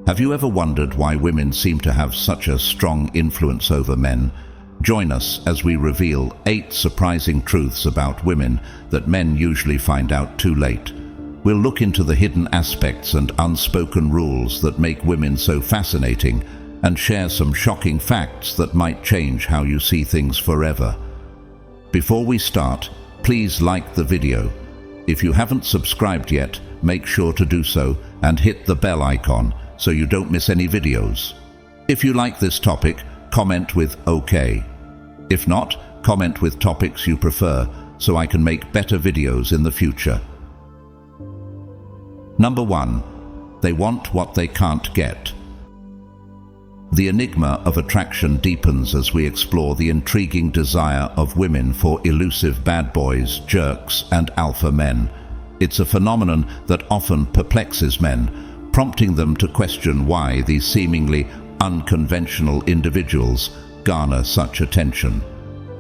Have you ever wondered why women seem to have such a strong influence over men? Join us as we reveal 8 surprising truths about women that men usually find out too late. We'll look into the hidden aspects and unspoken rules that make women so fascinating, and share some shocking facts that might change how you see things forever. Before we start, please like the video. If you haven't subscribed yet, make sure to do so and hit the bell icon so you don't miss any videos. If you like this topic, comment with OK. If not, comment with topics you prefer so I can make better videos in the future. Number 1. They want what they can't get. The enigma of attraction deepens as we explore the intriguing desire of women for elusive bad boys, jerks, and alpha men. It's a phenomenon that often perplexes men, prompting them to question why these seemingly unconventional individuals garner such attention.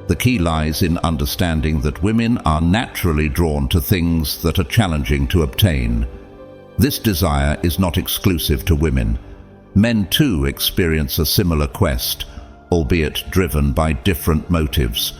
The key lies in understanding that women are naturally drawn to things that are challenging to obtain. This desire is not exclusive to women. Men too experience a similar quest, albeit driven by different motives.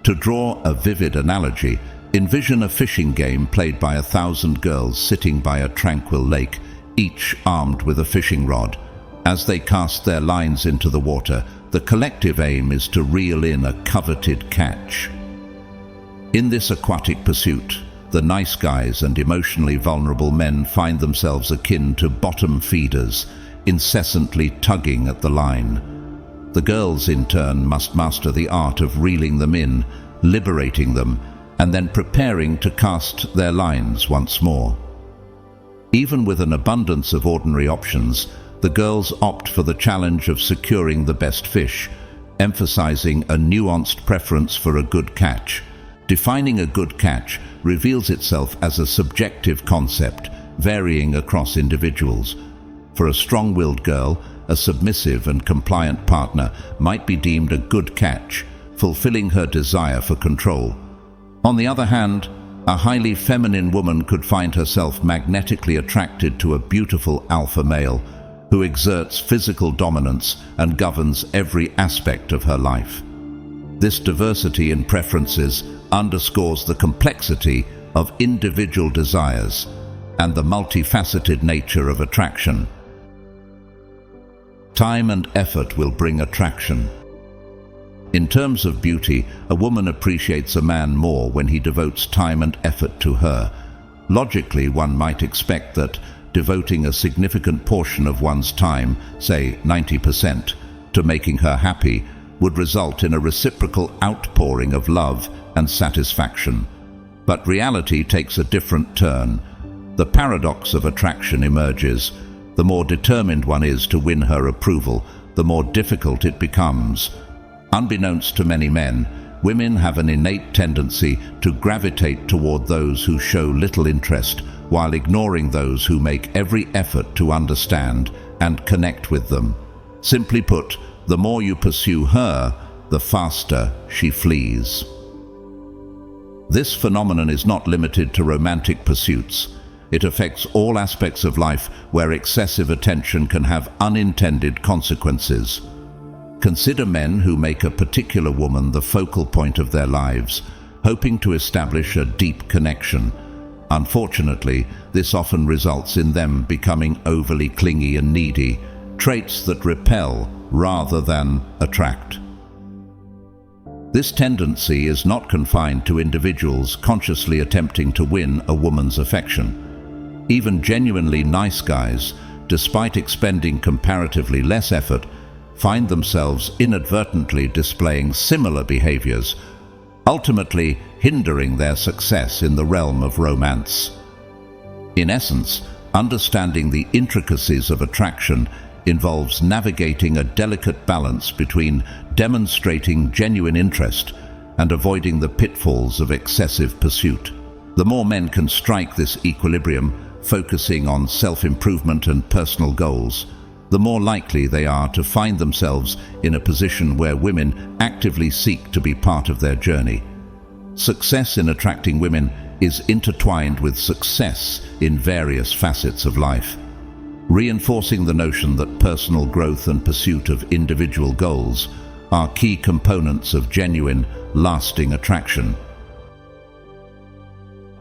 To draw a vivid analogy, envision a fishing game played by 1,000 girls sitting by a tranquil lake, each armed with a fishing rod. As they cast their lines into the water, the collective aim is to reel in a coveted catch. In this aquatic pursuit, the nice guys and emotionally vulnerable men find themselves akin to bottom feeders, incessantly tugging at the line. The girls, in turn, must master the art of reeling them in, liberating them, and then preparing to cast their lines once more. Even with an abundance of ordinary options, the girls opt for the challenge of securing the best fish, emphasizing a nuanced preference for a good catch. Defining a good catch reveals itself as a subjective concept, varying across individuals. For a strong-willed girl, a submissive and compliant partner might be deemed a good catch, fulfilling her desire for control. On the other hand, a highly feminine woman could find herself magnetically attracted to a beautiful alpha male who exerts physical dominance and governs every aspect of her life. This diversity in preferences underscores the complexity of individual desires and the multifaceted nature of attraction. Time and effort will bring attraction. In terms of beauty, a woman appreciates a man more when he devotes time and effort to her. Logically, one might expect that devoting a significant portion of one's time, say 90%, to making her happy would result in a reciprocal outpouring of love and satisfaction. But reality takes a different turn. The paradox of attraction emerges. The more determined one is to win her approval, the more difficult it becomes. Unbeknownst to many men, women have an innate tendency to gravitate toward those who show little interest, while ignoring those who make every effort to understand and connect with them. Simply put, the more you pursue her, the faster she flees. This phenomenon is not limited to romantic pursuits. It affects all aspects of life where excessive attention can have unintended consequences. Consider men who make a particular woman the focal point of their lives, hoping to establish a deep connection. Unfortunately, this often results in them becoming overly clingy and needy, traits that repel rather than attract. This tendency is not confined to individuals consciously attempting to win a woman's affection. Even genuinely nice guys, despite expending comparatively less effort, find themselves inadvertently displaying similar behaviors, ultimately hindering their success in the realm of romance. In essence, understanding the intricacies of attraction involves navigating a delicate balance between demonstrating genuine interest and avoiding the pitfalls of excessive pursuit. The more men can strike this equilibrium, focusing on self-improvement and personal goals, the more likely they are to find themselves in a position where women actively seek to be part of their journey. Success in attracting women is intertwined with success in various facets of life. reinforcing the notion that personal growth and pursuit of individual goals are key components of genuine, lasting attraction.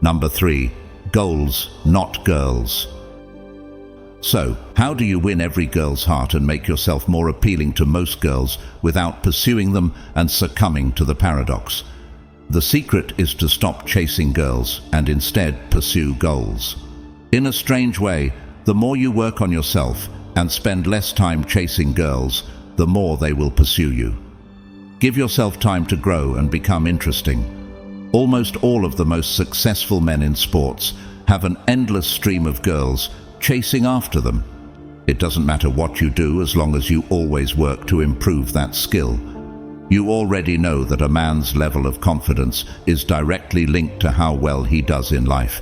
Number 3. Goals, not girls. So, how do you win every girl's heart and make yourself more appealing to most girls without pursuing them and succumbing to the paradox? The secret is to stop chasing girls and instead pursue goals. In a strange way, the more you work on yourself and spend less time chasing girls, the more they will pursue you. Give yourself time to grow and become interesting. Almost all of the most successful men in sports have an endless stream of girls chasing after them. It doesn't matter what you do as long as you always work to improve that skill. You already know that a man's level of confidence is directly linked to how well he does in life,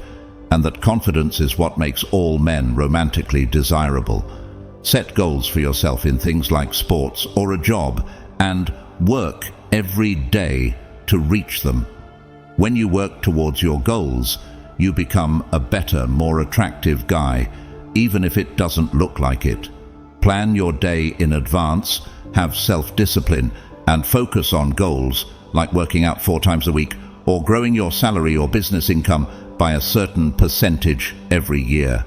and that confidence is what makes all men romantically desirable. Set goals for yourself in things like sports or a job, and work every day to reach them. When you work towards your goals, you become a better, more attractive guy, even if it doesn't look like it. Plan your day in advance, have self-discipline, and focus on goals like working out 4 times a week or growing your salary or business income by a certain percentage every year.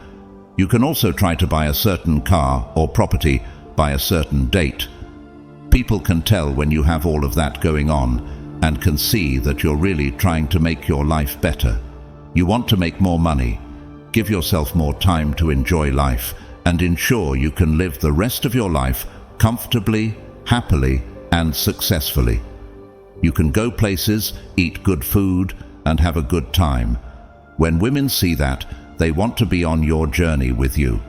You can also try to buy a certain car or property by a certain date. People can tell when you have all of that going on and can see that you're really trying to make your life better. You want to make more money. Give yourself more time to enjoy life and ensure you can live the rest of your life comfortably, happily, and successfully. You can go places, eat good food, and have a good time. When women see that, they want to be on your journey with you.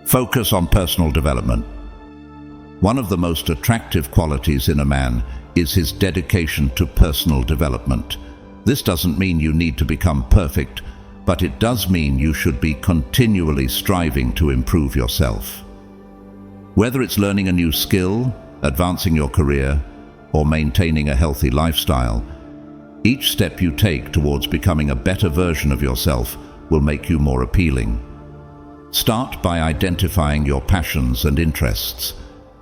Focus on personal development. One of the most attractive qualities in a man is his dedication to personal development. This doesn't mean you need to become perfect, but it does mean you should be continually striving to improve yourself. Whether it's learning a new skill, advancing your career, or maintaining a healthy lifestyle, each step you take towards becoming a better version of yourself will make you more appealing. Start by identifying your passions and interests.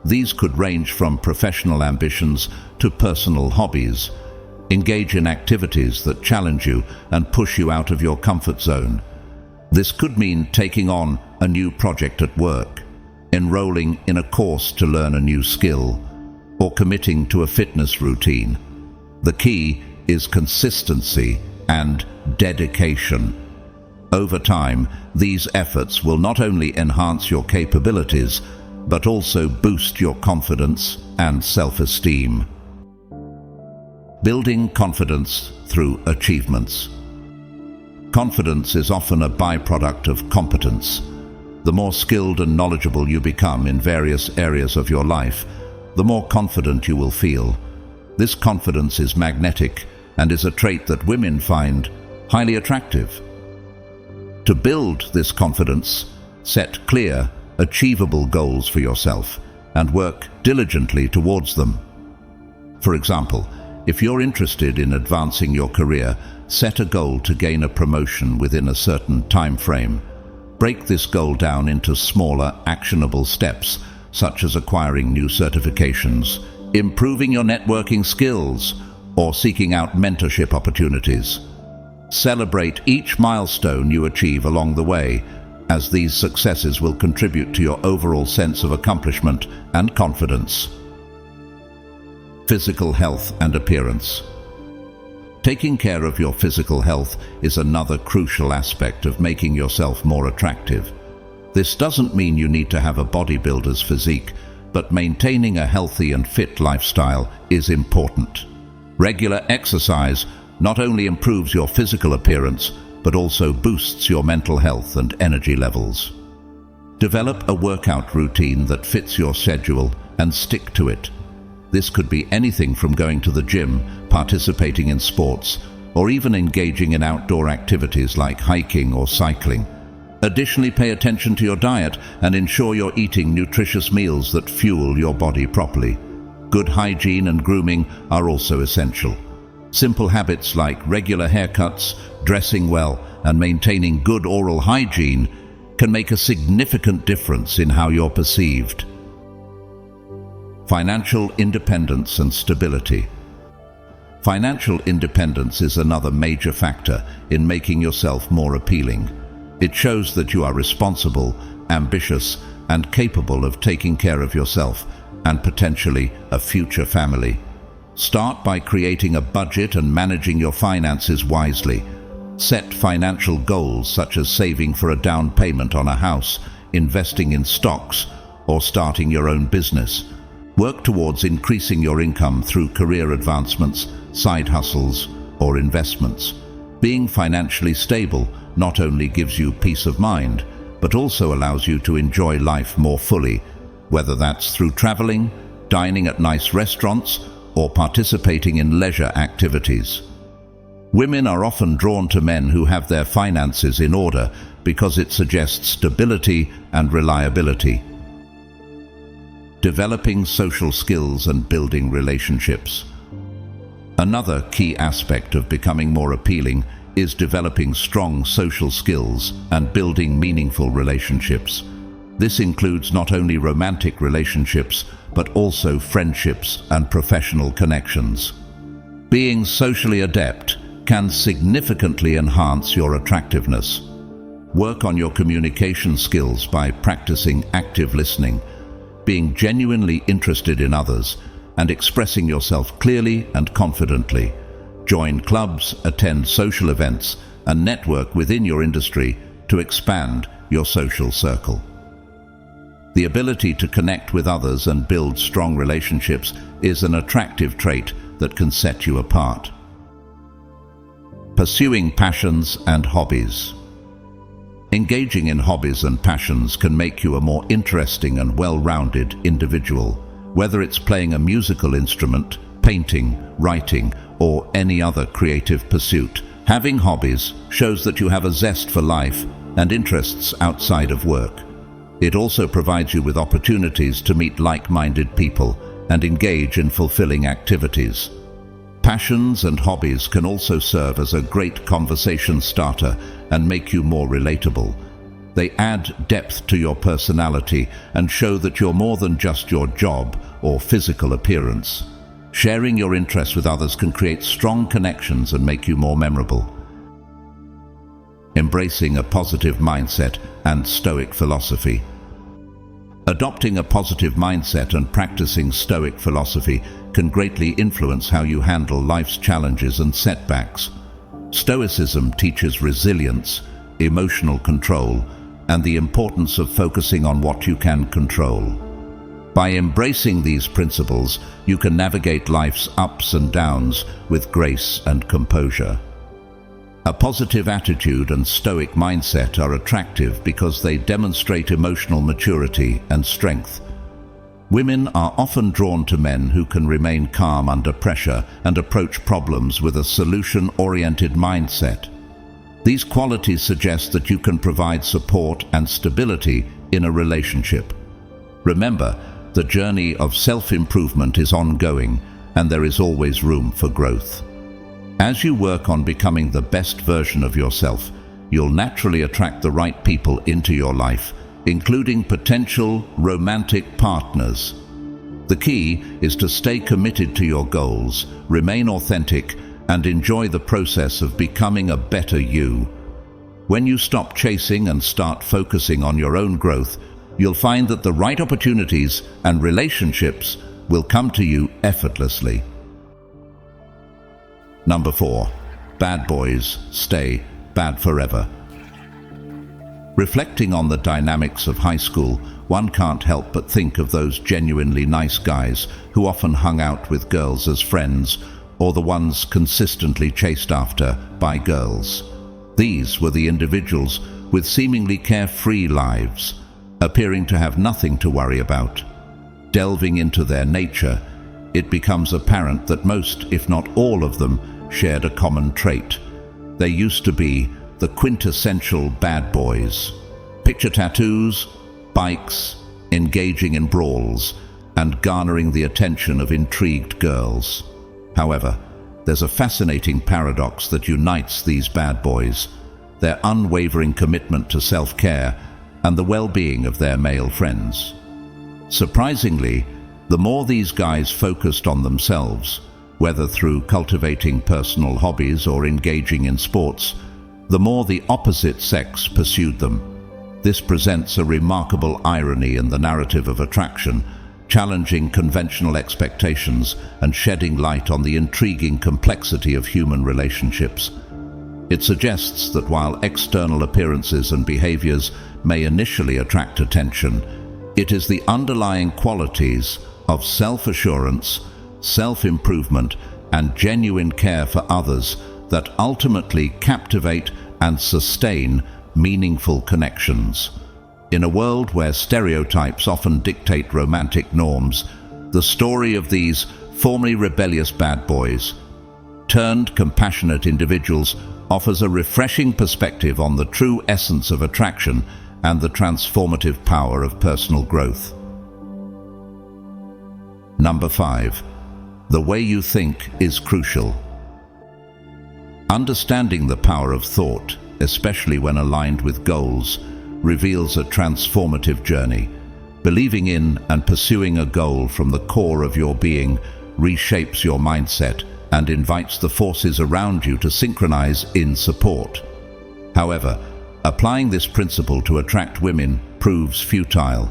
These could range from professional ambitions to personal hobbies. Engage in activities that challenge you and push you out of your comfort zone. This could mean taking on a new project at work, enrolling in a course to learn a new skill, or committing to a fitness routine. The key is consistency and dedication. Over time, these efforts will not only enhance your capabilities, but also boost your confidence and self-esteem. Building confidence through achievements. Confidence is often a byproduct of competence. The more skilled and knowledgeable you become in various areas of your life, the more confident you will feel. This confidence is magnetic and is a trait that women find highly attractive. To build this confidence, set clear, achievable goals for yourself and work diligently towards them. For example, if you're interested in advancing your career, set a goal to gain a promotion within a certain time frame. Break this goal down into smaller, actionable steps, such as acquiring new certifications, improving your networking skills, or seeking out mentorship opportunities. Celebrate each milestone you achieve along the way, as these successes will contribute to your overall sense of accomplishment and confidence. Physical health and appearance. Taking care of your physical health is another crucial aspect of making yourself more attractive. This doesn't mean you need to have a bodybuilder's physique, but maintaining a healthy and fit lifestyle is important. Regular exercise not only improves your physical appearance, but also boosts your mental health and energy levels. Develop a workout routine that fits your schedule and stick to it. This could be anything from going to the gym, participating in sports, or even engaging in outdoor activities like hiking or cycling. Additionally, pay attention to your diet and ensure you're eating nutritious meals that fuel your body properly. Good hygiene and grooming are also essential. Simple habits like regular haircuts, dressing well, and maintaining good oral hygiene can make a significant difference in how you're perceived. Financial independence and stability. Financial independence is another major factor in making yourself more appealing. It shows that you are responsible, ambitious, and capable of taking care of yourself and potentially a future family. Start by creating a budget and managing your finances wisely. Set financial goals such as saving for a down payment on a house, investing in stocks, or starting your own business. Work towards increasing your income through career advancements, side hustles, or investments. Being financially stable not only gives you peace of mind, but also allows you to enjoy life more fully, whether that's through traveling, dining at nice restaurants, or participating in leisure activities. Women are often drawn to men who have their finances in order because it suggests stability and reliability. Developing social skills and building relationships. Another key aspect of becoming more appealing is developing strong social skills and building meaningful relationships. This includes not only romantic relationships, but also friendships and professional connections. Being socially adept can significantly enhance your attractiveness. Work on your communication skills by practicing active listening, being genuinely interested in others, and expressing yourself clearly and confidently. Join clubs, attend social events, and network within your industry to expand your social circle. The ability to connect with others and build strong relationships is an attractive trait that can set you apart. Pursuing passions and hobbies. Engaging in hobbies and passions can make you a more interesting and well-rounded individual. Whether it's playing a musical instrument, painting, writing, or any other creative pursuit, having hobbies shows that you have a zest for life and interests outside of work. It also provides you with opportunities to meet like-minded people and engage in fulfilling activities. Passions and hobbies can also serve as a great conversation starter and make you more relatable. They add depth to your personality and show that you're more than just your job or physical appearance. Sharing your interests with others can create strong connections and make you more memorable. Embracing a positive mindset and Stoic philosophy. Adopting a positive mindset and practicing Stoic philosophy can greatly influence how you handle life's challenges and setbacks. Stoicism teaches resilience, emotional control, and the importance of focusing on what you can control. By embracing these principles, you can navigate life's ups and downs with grace and composure. A positive attitude and Stoic mindset are attractive because they demonstrate emotional maturity and strength. Women are often drawn to men who can remain calm under pressure and approach problems with a solution-oriented mindset. These qualities suggest that you can provide support and stability in a relationship. Remember, the journey of self-improvement is ongoing, and there is always room for growth. As you work on becoming the best version of yourself, you'll naturally attract the right people into your life, including potential romantic partners. The key is to stay committed to your goals, remain authentic, and enjoy the process of becoming a better you. When you stop chasing and start focusing on your own growth, you'll find that the right opportunities and relationships will come to you effortlessly. Number 4. Bad boys stay bad forever. Reflecting on the dynamics of high school, one can't help but think of those genuinely nice guys who often hung out with girls as friends, or the ones consistently chased after by girls. These were the individuals with seemingly carefree lives, appearing to have nothing to worry about. Delving into their nature, it becomes apparent that most, if not all of them, shared a common trait. They used to be the quintessential bad boys. Picture tattoos, bikes, engaging in brawls, and garnering the attention of intrigued girls. However, there's a fascinating paradox that unites these bad boys: their unwavering commitment to self-care and the well-being of their male friends. Surprisingly, the more these guys focused on themselves, whether through cultivating personal hobbies or engaging in sports, the more the opposite sex pursued them. This presents a remarkable irony in the narrative of attraction, challenging conventional expectations and shedding light on the intriguing complexity of human relationships. It suggests that while external appearances and behaviors may initially attract attention, it is the underlying qualities of self-assurance, self-improvement, and genuine care for others that ultimately captivate and sustain meaningful connections. In a world where stereotypes often dictate romantic norms, the story of these formerly rebellious bad boys turned compassionate individuals offers a refreshing perspective on the true essence of attraction and the transformative power of personal growth. Number 5. The way you think is crucial. Understanding the power of thought, especially when aligned with goals, reveals a transformative journey. Believing in and pursuing a goal from the core of your being reshapes your mindset and invites the forces around you to synchronize in support. However, applying this principle to attract women proves futile.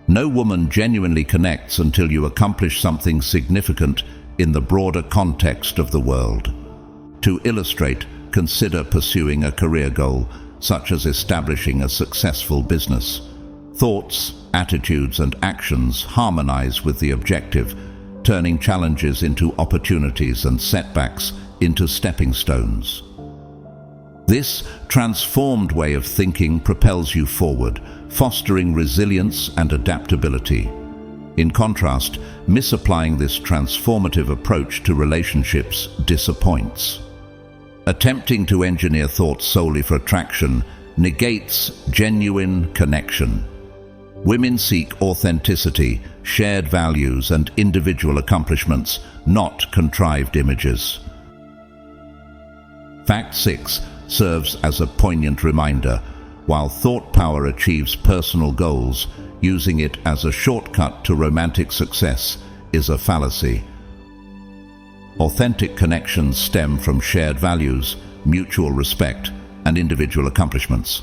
No woman genuinely connects until you accomplish something significant in the broader context of the world. To illustrate, consider pursuing a career goal, such as establishing a successful business. Thoughts, attitudes, and actions harmonize with the objective, turning challenges into opportunities and setbacks into stepping stones. This transformed way of thinking propels you forward, fostering resilience and adaptability. In contrast, misapplying this transformative approach to relationships disappoints. Attempting to engineer thoughts solely for attraction negates genuine connection. Women seek authenticity, shared values, and individual accomplishments, not contrived images. Fact 6 serves as a poignant reminder. While thought power achieves personal goals, using it as a shortcut to romantic success is a fallacy. Authentic connections stem from shared values, mutual respect, and individual accomplishments.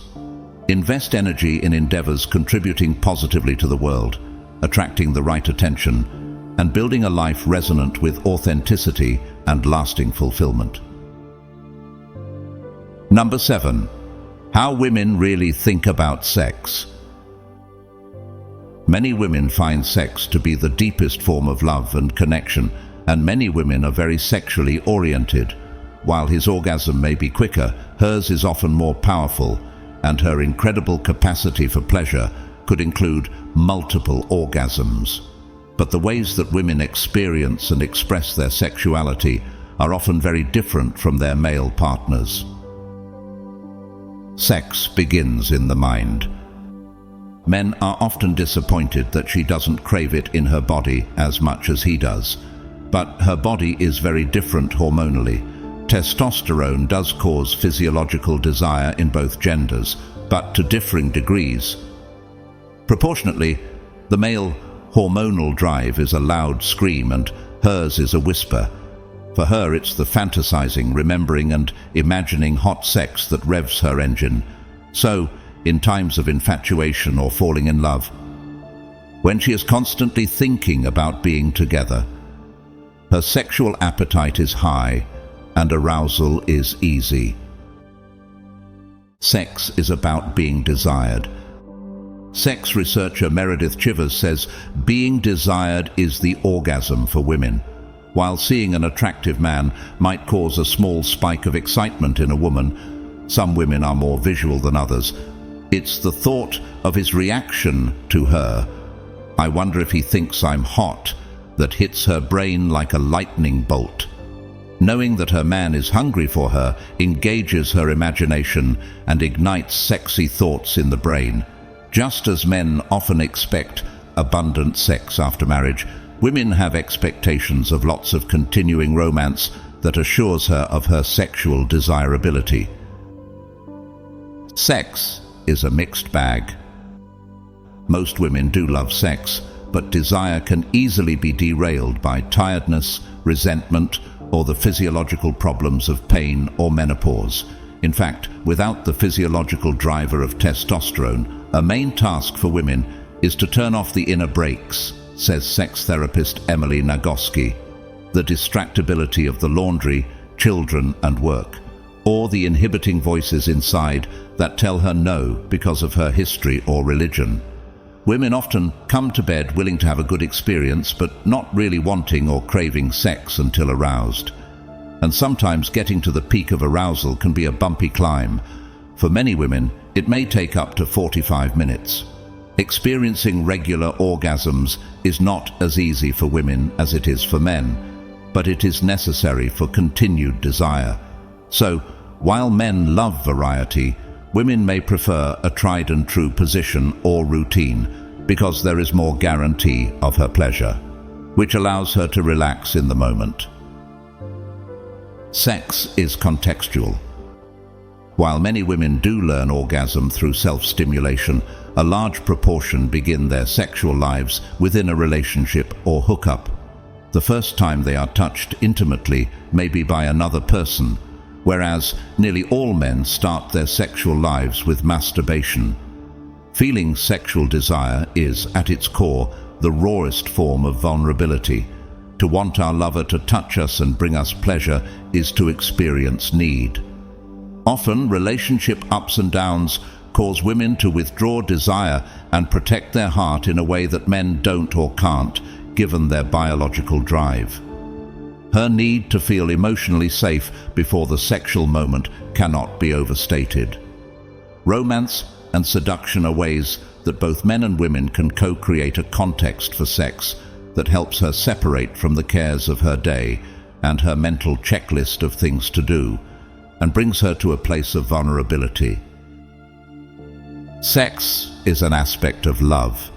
Invest energy in endeavors contributing positively to the world, attracting the right attention, and building a life resonant with authenticity and lasting fulfillment. Number 7. How women really think about sex. Many women find sex to be the deepest form of love and connection, and many women are very sexually oriented. While his orgasm may be quicker, hers is often more powerful, and her incredible capacity for pleasure could include multiple orgasms. But the ways that women experience and express their sexuality are often very different from their male partners. Sex begins in the mind. Men are often disappointed that she doesn't crave it in her body as much as he does. But her body is very different hormonally. Testosterone does cause physiological desire in both genders, but to differing degrees. Proportionately, the male hormonal drive is a loud scream and hers is a whisper. For her, it's the fantasizing, remembering and imagining hot sex that revs her engine. So, in times of infatuation or falling in love, when she is constantly thinking about being together, her sexual appetite is high and arousal is easy. Sex is about being desired. Sex researcher Meredith Chivers says being desired is the orgasm for women. While seeing an attractive man might cause a small spike of excitement in a woman, some women are more visual than others. It's the thought of his reaction to her, "I wonder if he thinks I'm hot," that hits her brain like a lightning bolt. Knowing that her man is hungry for her engages her imagination and ignites sexy thoughts in the brain. Just as men often expect abundant sex after marriage, women have expectations of lots of continuing romance that assures her of her sexual desirability. Sex is a mixed bag. Most women do love sex, but desire can easily be derailed by tiredness, resentment, or the physiological problems of pain or menopause. In fact, without the physiological driver of testosterone, a main task for women is to turn off the inner brakes, says sex therapist Emily Nagoski. The distractibility of the laundry, children, and work, or the inhibiting voices inside that tell her no because of her history or religion. Women often come to bed willing to have a good experience, but not really wanting or craving sex until aroused. And sometimes getting to the peak of arousal can be a bumpy climb. For many women, it may take up to 45 minutes. Experiencing regular orgasms is not as easy for women as it is for men, but it is necessary for continued desire. So, while men love variety, women may prefer a tried and true position or routine because there is more guarantee of her pleasure, which allows her to relax in the moment. Sex is contextual. While many women do learn orgasm through self-stimulation, a large proportion begin their sexual lives within a relationship or hookup. The first time they are touched intimately may be by another person, whereas nearly all men start their sexual lives with masturbation. Feeling sexual desire is, at its core, the rawest form of vulnerability. To want our lover to touch us and bring us pleasure is to experience need. Often, relationship ups and downs cause women to withdraw desire and protect their heart in a way that men don't or can't, given their biological drive. Her need to feel emotionally safe before the sexual moment cannot be overstated. Romance and seduction are ways that both men and women can co-create a context for sex that helps her separate from the cares of her day and her mental checklist of things to do, and brings her to a place of vulnerability. Sex is an aspect of love.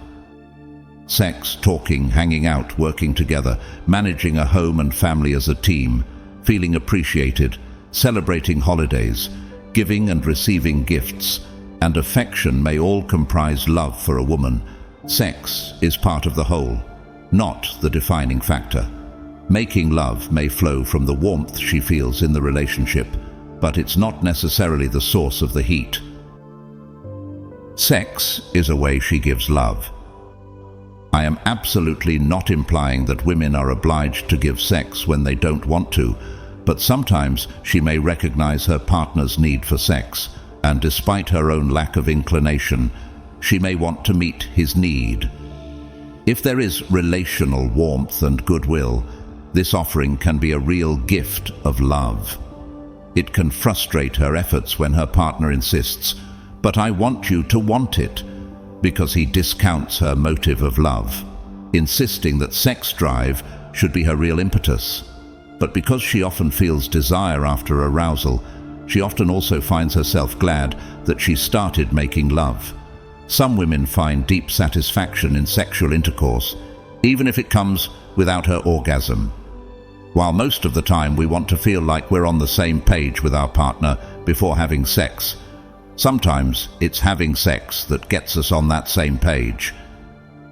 Sex, talking, hanging out, working together, managing a home and family as a team, feeling appreciated, celebrating holidays, giving and receiving gifts, and affection may all comprise love for a woman. Sex is part of the whole, not the defining factor. Making love may flow from the warmth she feels in the relationship, but it's not necessarily the source of the heat. Sex is a way she gives love. I am absolutely not implying that women are obliged to give sex when they don't want to, but sometimes she may recognize her partner's need for sex, and despite her own lack of inclination, she may want to meet his need. If there is relational warmth and goodwill, this offering can be a real gift of love. It can frustrate her efforts when her partner insists, "But I want you to want it," because he discounts her motive of love, insisting that sex drive should be her real impetus. But because she often feels desire after arousal, she often also finds herself glad that she started making love. Some women find deep satisfaction in sexual intercourse, even if it comes without her orgasm. While most of the time we want to feel like we're on the same page with our partner before having sex, sometimes it's having sex that gets us on that same page.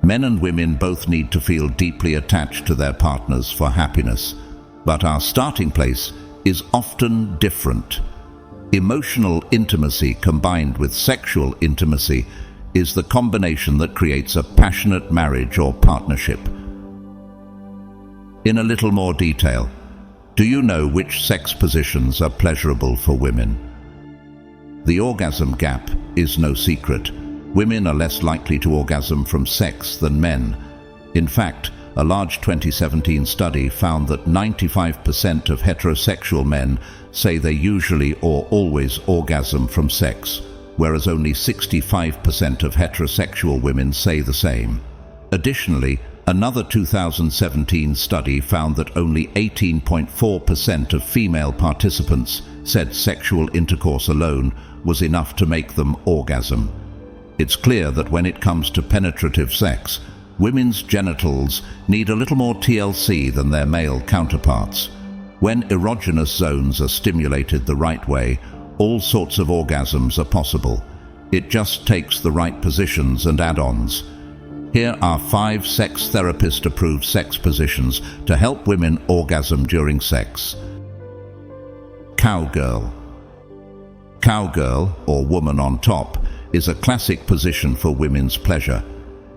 Men and women both need to feel deeply attached to their partners for happiness, but our starting place is often different. Emotional intimacy combined with sexual intimacy is the combination that creates a passionate marriage or partnership. In a little more detail, do you know which sex positions are pleasurable for women? The orgasm gap is no secret. Women are less likely to orgasm from sex than men. In fact, a large 2017 study found that 95% of heterosexual men say they usually or always orgasm from sex, whereas only 65% of heterosexual women say the same. Additionally, another 2017 study found that only 18.4% of female participants said sexual intercourse alone was enough to make them orgasm. It's clear that when it comes to penetrative sex, women's genitals need a little more TLC than their male counterparts. When erogenous zones are stimulated the right way, all sorts of orgasms are possible. It just takes the right positions and add-ons. Here are 5 sex therapist-approved sex positions to help women orgasm during sex. Cowgirl. Cowgirl, or woman on top, is a classic position for women's pleasure.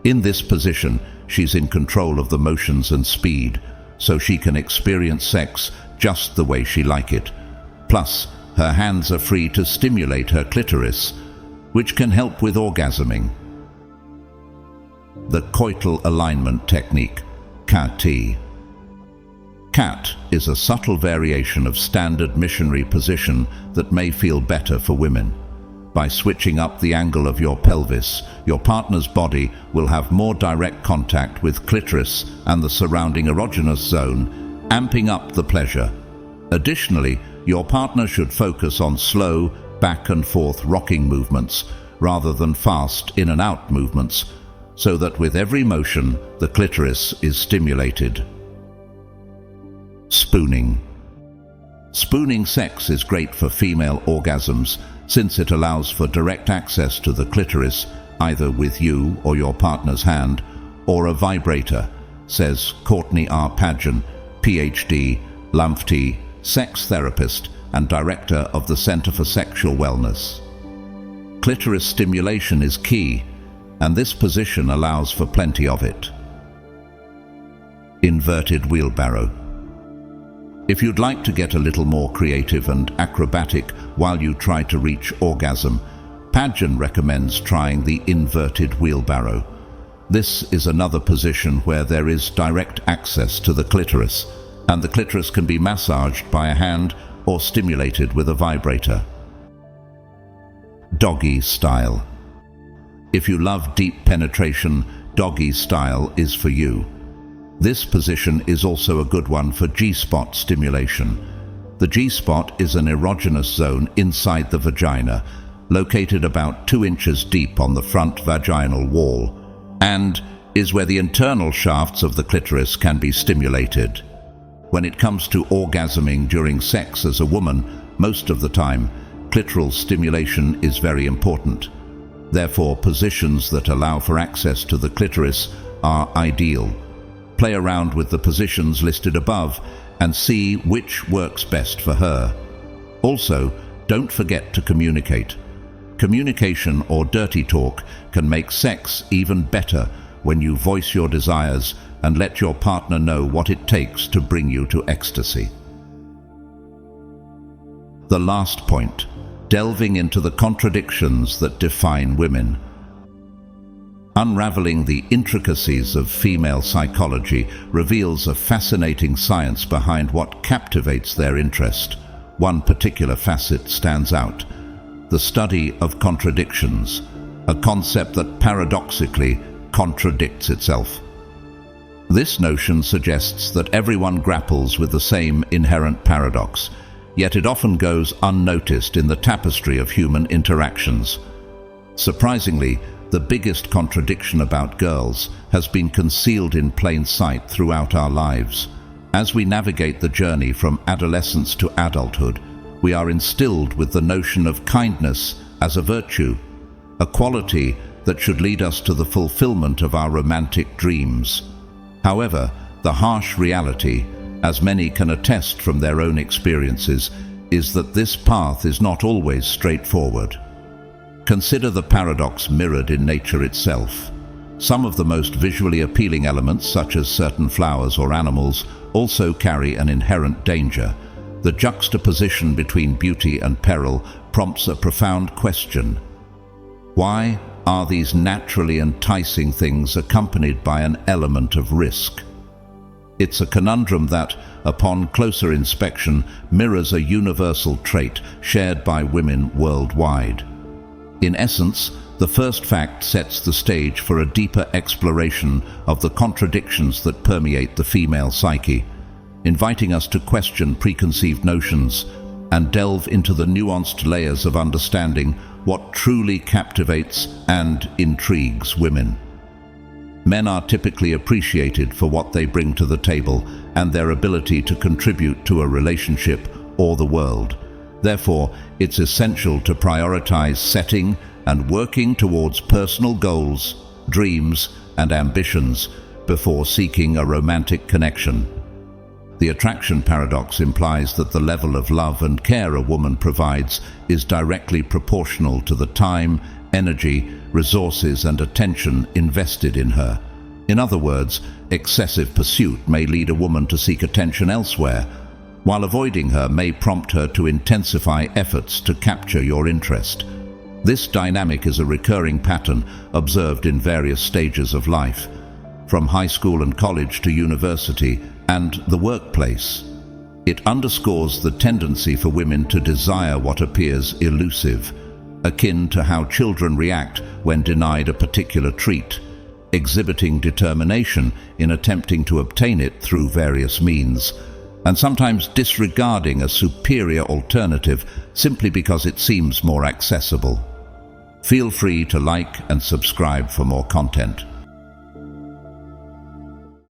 In this position, she's in control of the motions and speed, so she can experience sex just the way she like it. Plus, her hands are free to stimulate her clitoris, which can help with orgasming. The coital alignment technique, CAT. CAT is a subtle variation of standard missionary position that may feel better for women. By switching up the angle of your pelvis, your partner's body will have more direct contact with clitoris and the surrounding erogenous zone, amping up the pleasure. Additionally, your partner should focus on slow, back and forth rocking movements rather than fast in and out movements, so that with every motion, the clitoris is stimulated. Spooning. Spooning sex is great for female orgasms since it allows for direct access to the clitoris, either with you or your partner's hand, or a vibrator, says Courtney R. Pageon, PhD, LMFT, sex therapist and director of the Center for Sexual Wellness. Clitoris stimulation is key, and this position allows for plenty of it. Inverted wheelbarrow. If you'd like to get a little more creative and acrobatic while you try to reach orgasm, Pageon recommends trying the inverted wheelbarrow. This is another position where there is direct access to the clitoris, and the clitoris can be massaged by a hand or stimulated with a vibrator. Doggy style. If you love deep penetration, doggy style is for you. This position is also a good one for G-spot stimulation. The G-spot is an erogenous zone inside the vagina, located about 2 inches deep on the front vaginal wall, and is where the internal shafts of the clitoris can be stimulated. When it comes to orgasming during sex as a woman, most of the time, clitoral stimulation is very important. Therefore, positions that allow for access to the clitoris are ideal. Play around with the positions listed above and see which works best for her. Also, don't forget to communicate. Communication or dirty talk can make sex even better when you voice your desires and let your partner know what it takes to bring you to ecstasy. The last point, delving into the contradictions that define women. Unraveling the intricacies of female psychology reveals a fascinating science behind what captivates their interest. One particular facet stands out: the study of contradictions, a concept that paradoxically contradicts itself. This notion suggests that everyone grapples with the same inherent paradox, yet it often goes unnoticed in the tapestry of human interactions. Surprisingly, the biggest contradiction about girls has been concealed in plain sight throughout our lives. As we navigate the journey from adolescence to adulthood, we are instilled with the notion of kindness as a virtue, a quality that should lead us to the fulfillment of our romantic dreams. However, the harsh reality, as many can attest from their own experiences, is that this path is not always straightforward. Consider the paradox mirrored in nature itself. Some of the most visually appealing elements, such as certain flowers or animals, also carry an inherent danger. The juxtaposition between beauty and peril prompts a profound question. Why are these naturally enticing things accompanied by an element of risk? It's a conundrum that, upon closer inspection, mirrors a universal trait shared by women worldwide. In essence, the first fact sets the stage for a deeper exploration of the contradictions that permeate the female psyche, inviting us to question preconceived notions and delve into the nuanced layers of understanding what truly captivates and intrigues women. Men are typically appreciated for what they bring to the table and their ability to contribute to a relationship or the world. Therefore, it's essential to prioritize setting and working towards personal goals, dreams, and ambitions before seeking a romantic connection. The attraction paradox implies that the level of love and care a woman provides is directly proportional to the time, energy, resources, and attention invested in her. In other words, excessive pursuit may lead a woman to seek attention elsewhere, while avoiding her may prompt her to intensify efforts to capture your interest. This dynamic is a recurring pattern observed in various stages of life, from high school and college to university and the workplace. It underscores the tendency for women to desire what appears elusive, akin to how children react when denied a particular treat, exhibiting determination in attempting to obtain it through various means, and sometimes disregarding a superior alternative simply because it seems more accessible. Feel free to like and subscribe for more content.